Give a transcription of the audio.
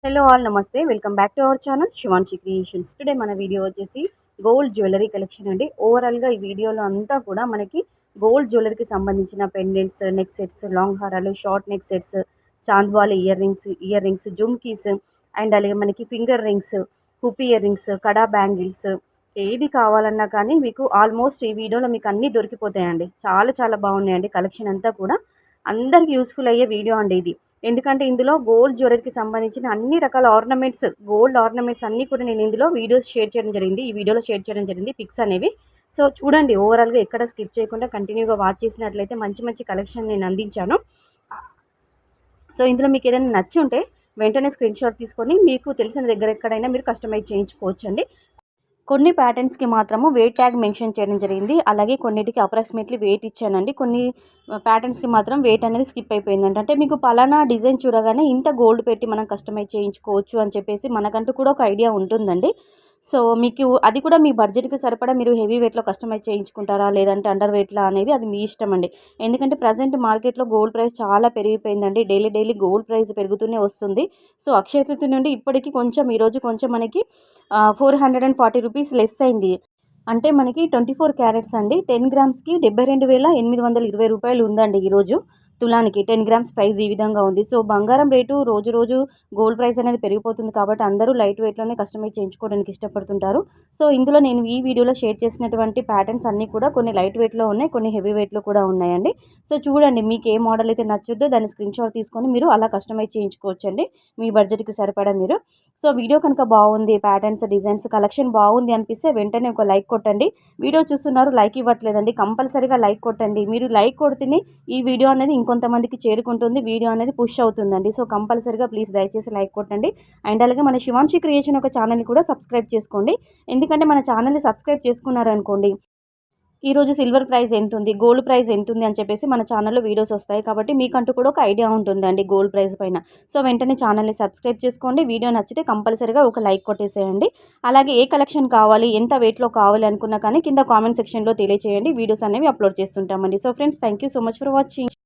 Hello all నమస్తే welcome back to our channel Shivanshi creations. Today మన video వచ్చేసి gold jewellery collection అండి. ఓవరాల్గా ఈ వీడియోలో అంతా కూడా మనకి గోల్డ్ జ్యువెలరీకి సంబంధించిన పెండెంట్స్, నెక్ సెట్స్, లాంగ్ హారాలు, షార్ట్ నెక్ సెట్స్, చాంద్వాల ఇయర్ రింగ్స్, జుమ్కీస్ అండ్ అలాగే మనకి finger rings, hoop ear rings, కడా బ్యాంగిల్స్ ఏది కావాలన్నా కానీ మీకు ఆల్మోస్ట్ ఈ వీడియోలో మీకు అన్నీ దొరికిపోతాయండి. చాలా చాలా బాగున్నాయండి కలెక్షన్ అంతా కూడా. అందరికి యూస్ఫుల్ అయ్యే వీడియో అండి ఇది. ఎందుకంటే ఇందులో గోల్డ్ జ్యువెలరీకి సంబంధించిన అన్ని రకాల ఆర్నమెంట్స్, గోల్డ్ ఆర్నమెంట్స్ అన్నీ కూడా నేను ఇందులో వీడియోస్ షేర్ చేయడం జరిగింది. ఈ వీడియోలో షేర్ చేయడం జరిగింది పిక్స్ అనేవి. సో చూడండి, ఓవరాల్గా ఎక్కడ స్కిప్ చేయకుండా కంటిన్యూగా వాచ్ చేసినట్లయితే మంచి మంచి కలెక్షన్ నేను అందించాను. సో ఇందులో మీకు ఏదైనా నచ్చి ఉంటే వెంటనే స్క్రీన్ షాట్ తీసుకొని మీకు తెలిసిన దగ్గర ఎక్కడైనా మీరు కస్టమైజ్ చేయించుకోవచ్చండి. కొన్ని ప్యాటర్న్స్కి మాత్రము వెయిట్ ట్యాగ్ మెన్షన్ చేయడం జరిగింది. అలాగే కొన్నిటికి అప్రాక్సిమేట్లీ వెయిట్ ఇచ్చానండి. కొన్ని ప్యాటర్న్స్కి మాత్రం వెయిట్ అనేది స్కిప్ అయిపోయిందంట. అంటే మీకు పలానా డిజైన్ చూడగానే ఇంత గోల్డ్ పెట్టి మనం కస్టమైజ్ చేయించుకోవచ్చు అని చెప్పేసి మనకంటూ కూడా ఒక ఐడియా ఉంటుందండి. సో మీకు అది కూడా మీ బడ్జెట్కి సరిపడా మీరు హెవీ వెయిట్లో కస్టమైజ్ చేయించుకుంటారా లేదంటే అండర్ వెయిట్లా అనేది అది మీ ఇష్టం అండి. ఎందుకంటే ప్రజెంట్ మార్కెట్లో గోల్డ్ ప్రైస్ చాలా పెరిగిపోయిందండి. డైలీ గోల్డ్ ప్రైస్ పెరుగుతూనే వస్తుంది. సో అక్షయ తృతీయ నుండి ఇప్పటికి కొంచెం ఈరోజు కొంచెం మనకి 440 రూపీస్ లెస్ అయింది. అంటే మనకి 24 క్యారెట్స్ అండి. 10 గ్రామ్స్కి 72,820 రూపాయలు ఉందండి ఈరోజు. తులానికి 10 గ్రామ్స్ ప్రైస్ ఈ విధంగా ఉంది. సో బంగారం రేటు రోజు గోల్డ్ ప్రైస్ అనేది పెరిగిపోతుంది కాబట్టి అందరూ లైట్ వెయిట్లోనే కస్టమైజ్ చేయించుకోవడానికి ఇష్టపడుతుంటారు. సో ఇందులో నేను ఈ వీడియోలో షేర్ చేసినటువంటి ప్యాటర్న్స్ అన్నీ కూడా కొన్ని లైట్ వెయిట్లో ఉన్నాయి, కొన్ని హెవీ వెయిట్లో కూడా ఉన్నాయండి. సో చూడండి, మీకు ఏ మోడల్ అయితే నచ్చుద్దో దాన్ని స్క్రీన్ షాట్ తీసుకొని మీరు అలా కస్టమైజ్ చేయించుకోవచ్చండి మీ బడ్జెట్కి సరిపడా మీరు. సో వీడియో కనుక బాగుంది, ప్యాటర్న్స్, డిజైన్స్, కలెక్షన్ బాగుంది అనిపిస్తే వెంటనే ఒక లైక్ కొట్టండి. వీడియో చూస్తున్నారు, లైక్ ఇవ్వట్లేదండి, కంపల్సరీగా లైక్ కొట్టండి. మీరు లైక్ కొడితేనే ఈ వీడియో అనేది ఇంకొంతమందికి చేరుకుంటుంది, వీడియో అనేది పుష్ అవుతుందండి. సో కంపల్సరీగా ప్లీజ్ దయచేసి లైక్ కొట్టండి. అండ్ అలాగే మన శివాన్షి క్రియేషన్ ఒక ఛానల్ని కూడా సబ్స్క్రైబ్ చేసుకోండి. ఎందుకంటే మన ఛానల్ని సబ్స్క్రైబ్ చేసుకున్నారనుకోండి, ఈరోజు సిల్వర్ ప్రైస్ ఎంతుంది, గోల్డ్ ప్రైస్ ఎంతుంది అని చెప్పేసి మన ఛానల్లో వీడియోస్ వస్తాయి. కాబట్టి మీకంటూ కూడా ఒక ఐడియా ఉంటుందండి గోల్డ్ ప్రైస్ పైన. సో వెంటనే ఛానల్ని సబ్స్క్రైబ్ చేసుకోండి. వీడియో నచ్చితే కంపల్సరీగా ఒక లైక్ కొట్టేసేయండి. అలాగే ఏ కలెక్షన్ కావాలి, ఎంత వెయిట్లో కావాలి అనుకున్నా కానీ కింద కామెంట్ సెక్షన్లో తెలియచేయండి. వీడియోస్ అనేవి అప్లోడ్ చేస్తుంటామండి. So friends, thank you so much for watching.